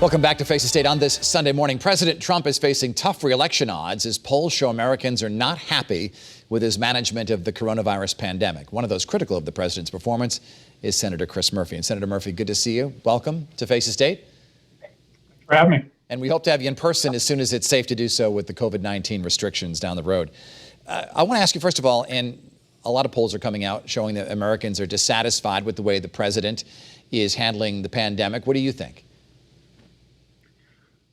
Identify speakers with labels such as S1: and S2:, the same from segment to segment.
S1: Welcome back to Face the State on this Sunday morning. President Trump is facing tough re-election odds as polls show Americans are not happy with his management of the coronavirus pandemic. One of those critical of the president's performance is Senator Chris Murphy. And Senator Murphy, good to see you. Welcome to Face the State.
S2: Thanks for having me.
S1: And we hope to have you in person as soon as it's safe to do so with the COVID-19 restrictions down the road. I want to ask you, first of all, and a lot of polls are coming out showing that Americans are dissatisfied with the way the president is handling the pandemic. What do you think?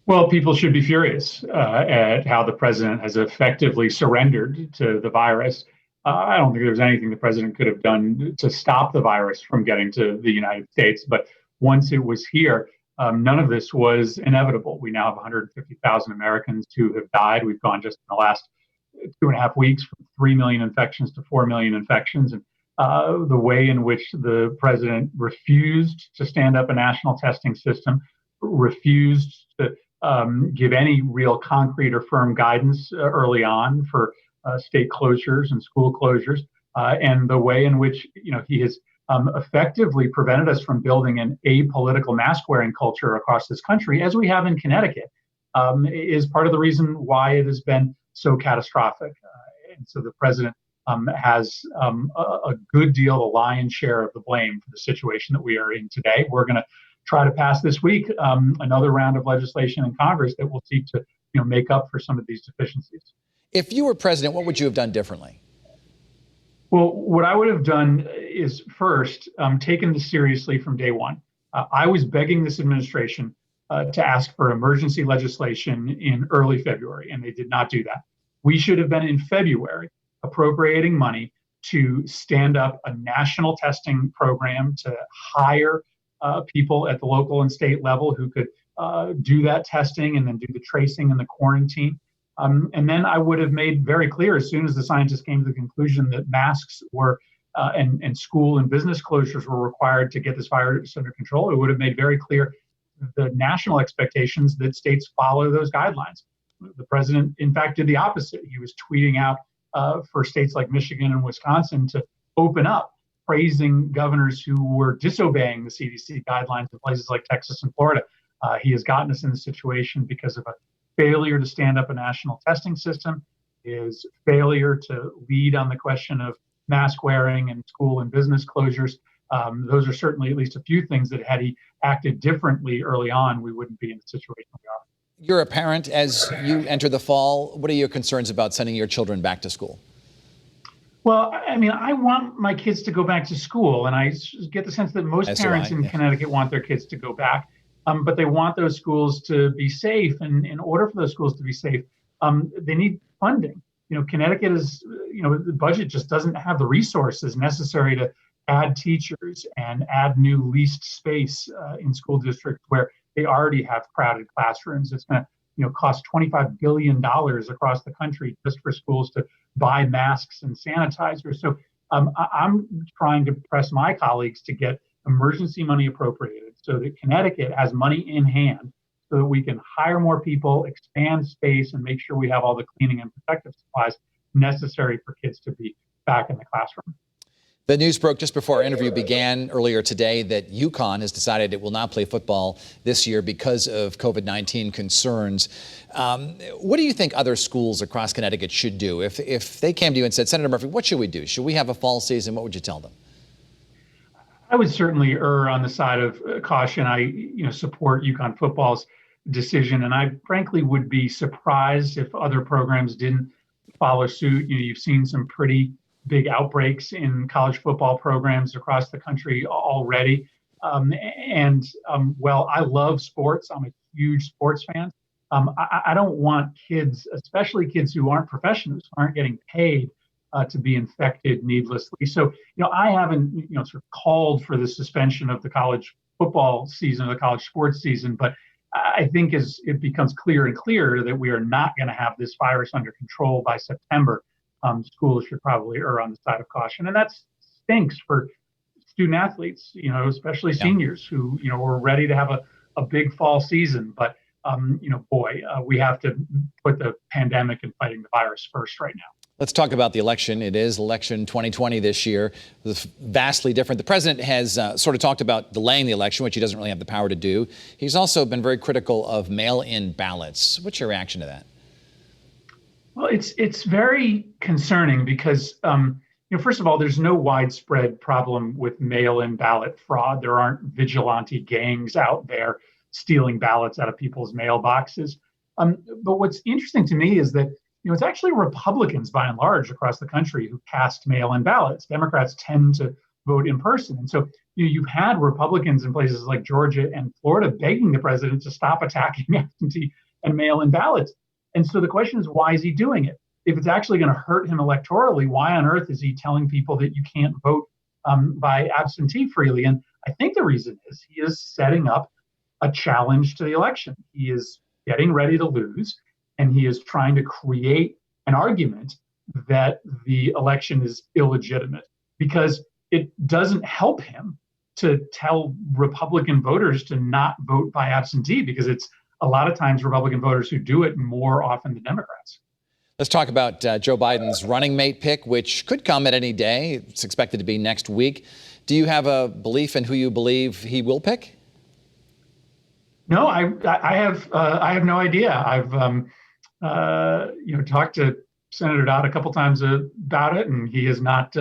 S2: Well, people should be furious at how the president has effectively surrendered to the virus. I don't think there's anything the president could have done to stop the virus from getting to the United States. But once it was here, none of this was inevitable. We now have 150,000 Americans who have died. We've gone just in the last 2.5 weeks from 3 million infections to 4 million infections. And the way in which the president refused to stand up a national testing system, refused to give any real concrete or firm guidance early on for state closures and school closures, and the way in which he has effectively prevented us from building an apolitical mask-wearing culture across this country, as we have in Connecticut, is part of the reason why it has been so catastrophic. And so the president has a good deal, the lion's share of the blame for the situation that we are in today. We're going to try to pass this week another round of legislation in Congress that will seek to make up for some of these deficiencies.
S1: If you were president, what would you have done differently?
S2: Well, what I would have done is first taken this seriously from day one. I was begging this administration to ask for emergency legislation in early February, and they did not do that. We should have been in February appropriating money to stand up a national testing program, to hire people at the local and state level who could do that testing and then do the tracing and the quarantine. And then I would have made very clear, as soon as the scientists came to the conclusion that masks were and school and business closures were required to get this virus under control, it would have made very clear the national expectations that states follow those guidelines. The president, in fact, did the opposite. He was tweeting out for states like Michigan and Wisconsin to open up, praising governors who were disobeying the CDC guidelines in places like Texas and Florida. He has gotten us in this situation because of a failure to stand up a national testing system, his failure to lead on the question of mask wearing and school and business closures. Those are certainly at least a few things that had he acted differently early on, we wouldn't be in the situation we are.
S1: You're a parent. As you enter the fall, what are your concerns about sending your children back to school?
S2: Well, I mean, I want my kids to go back to school, and I get the sense that most parents in Connecticut want their kids to go back, but they want those schools to be safe. And in order for those schools to be safe, they need funding. Connecticut is, the budget just doesn't have the resources necessary to add teachers and add new leased space in school districts where they already have crowded classrooms. It's going to cost $25 billion across the country just for schools to buy masks and sanitizers. So I'm trying to press my colleagues to get emergency money appropriated so that Connecticut has money in hand so that we can hire more people, expand space, and make sure we have all the cleaning and protective supplies necessary for kids to be back in the classroom.
S1: The news broke just before our interview began earlier today that UConn has decided it will not play football this year because of COVID-19 concerns. What do you think other schools across Connecticut should do? If they came to you and said, Senator Murphy, what should we do? Should we have a fall season? What would you tell them?
S2: I would certainly err on the side of caution. I support UConn football's decision, and I frankly would be surprised if other programs didn't follow suit. You've seen some pretty big outbreaks in college football programs across the country already. Well, I love sports. I'm a huge sports fan. I don't want kids, especially kids who aren't professionals, who aren't getting paid to be infected needlessly. So, I haven't, sort of called for the suspension of the college football season, or the college sports season, but I think as it becomes clearer and clearer that we are not going to have this virus under control by September, schools should probably err on the side of caution. And that stinks for student athletes, especially seniors who, were ready to have a big fall season. But, we have to put the pandemic and fighting the virus first right now.
S1: Let's talk about the election. It is election 2020 this year. It's vastly different. The president has sort of talked about delaying the election, which he doesn't really have the power to do. He's also been very critical of mail-in ballots. What's your reaction to that?
S2: Well, it's very concerning because, first of all, there's no widespread problem with mail-in ballot fraud. There aren't vigilante gangs out there stealing ballots out of people's mailboxes. But what's interesting to me is that it's actually Republicans, by and large, across the country who cast mail-in ballots. Democrats tend to vote in person. And so you've had Republicans in places like Georgia and Florida begging the president to stop attacking absentee and mail-in ballots. And so the question is, why is he doing it? If it's actually going to hurt him electorally, why on earth is he telling people that you can't vote by absentee freely? And I think the reason is he is setting up a challenge to the election. He is getting ready to lose. And he is trying to create an argument that the election is illegitimate because it doesn't help him to tell Republican voters to not vote by absentee, because it's a lot of times Republican voters who do it more often than Democrats.
S1: Let's talk about Joe Biden's running mate pick, which could come at any day. It's expected to be next week. Do you have a belief in who you believe he will pick?
S2: No, I have no idea. I've talked to Senator Dodd a couple times about it, and he has not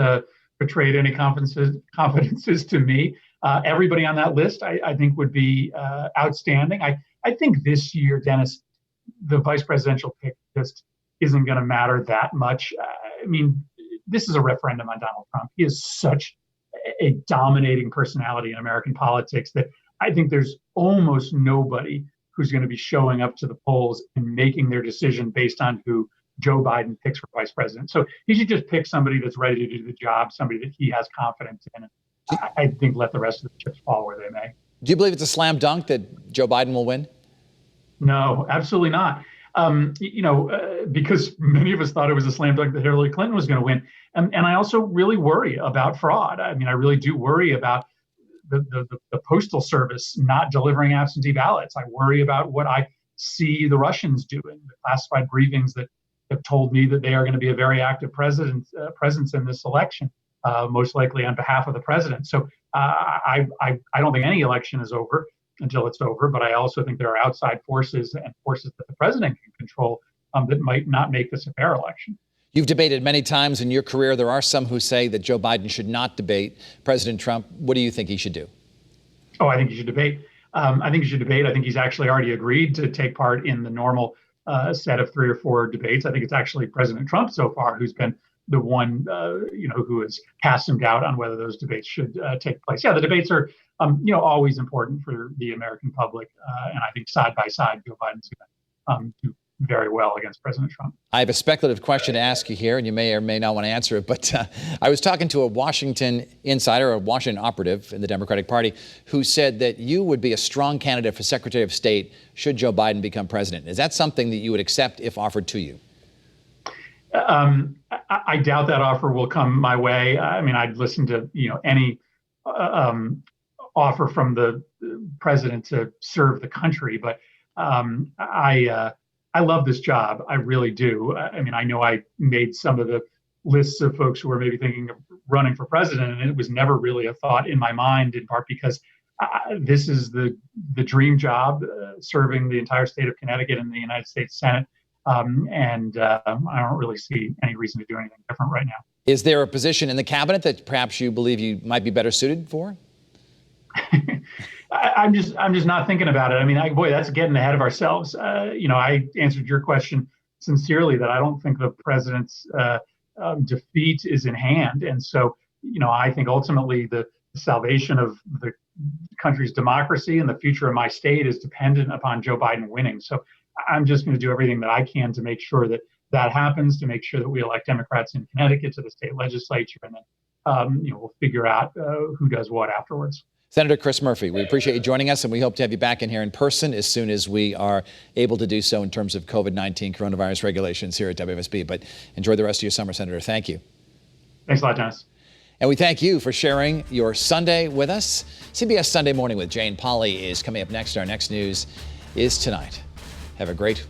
S2: betrayed any confidences to me. Everybody on that list, I think, would be outstanding. I think this year, Dennis, the vice presidential pick just isn't going to matter that much. I mean, this is a referendum on Donald Trump. He is such a dominating personality in American politics that I think there's almost nobody who's going to be showing up to the polls and making their decision based on who Joe Biden picks for vice president. So he should just pick somebody that's ready to do the job, somebody that he has confidence in. I think let the rest of the chips fall where they may.
S1: Do you believe it's a slam dunk that Joe Biden will win?
S2: No, absolutely not. Because many of us thought it was a slam dunk that Hillary Clinton was going to win. And I also really worry about fraud. I mean, I really do worry about the Postal Service not delivering absentee ballots. I worry about what I see the Russians doing, the classified briefings that have told me that they are going to be a very active presence in this election, most likely on behalf of the president. So I don't think any election is over until it's over, but I also think there are outside forces and forces that the president can control that might not make this a fair election.
S1: You've debated many times in your career. There are some who say that Joe Biden should not debate President Trump. What do you think he should do?
S2: Oh, I think he should debate. I think he's actually already agreed to take part in the normal set of 3 or 4 debates. I think it's actually President Trump so far who's been the one, who has cast some doubt on whether those debates should take place. Yeah, the debates are, always important for the American public. And I think side by side, Joe Biden's going to do very well against President Trump.
S1: I have a speculative question to ask you here, and you may or may not want to answer it, but I was talking to a Washington insider, a Washington operative in the Democratic Party, who said that you would be a strong candidate for Secretary of State should Joe Biden become president. Is that something that you would accept if offered to you?
S2: I doubt that offer will come my way. I mean, I'd listen to any offer from the president to serve the country, but I love this job. I really do. I mean, I know I made some of the lists of folks who were maybe thinking of running for president, and it was never really a thought in my mind, in part because this is the dream job, serving the entire state of Connecticut in the United States Senate. And I don't really see any reason to do anything different right now.
S1: Is there a position in the cabinet that perhaps you believe you might be better suited for?
S2: I'm just not thinking about it. I mean, boy, that's getting ahead of ourselves. I answered your question sincerely that I don't think the president's defeat is in hand. And so, I think ultimately the salvation of the country's democracy and the future of my state is dependent upon Joe Biden winning. So I'm just going to do everything that I can to make sure that that happens, to make sure that we elect Democrats in Connecticut to the state legislature, and then we'll figure out who does what afterwards.
S1: Senator Chris Murphy, we appreciate you joining us, and we hope to have you back in here in person as soon as we are able to do so in terms of COVID-19 coronavirus regulations here at WFSB. But enjoy the rest of your summer, Senator. Thank you.
S2: Thanks a lot, Dennis.
S1: And we thank you for sharing your Sunday with us. CBS Sunday Morning with Jane Pauley is coming up next. Our next news is tonight. Have a great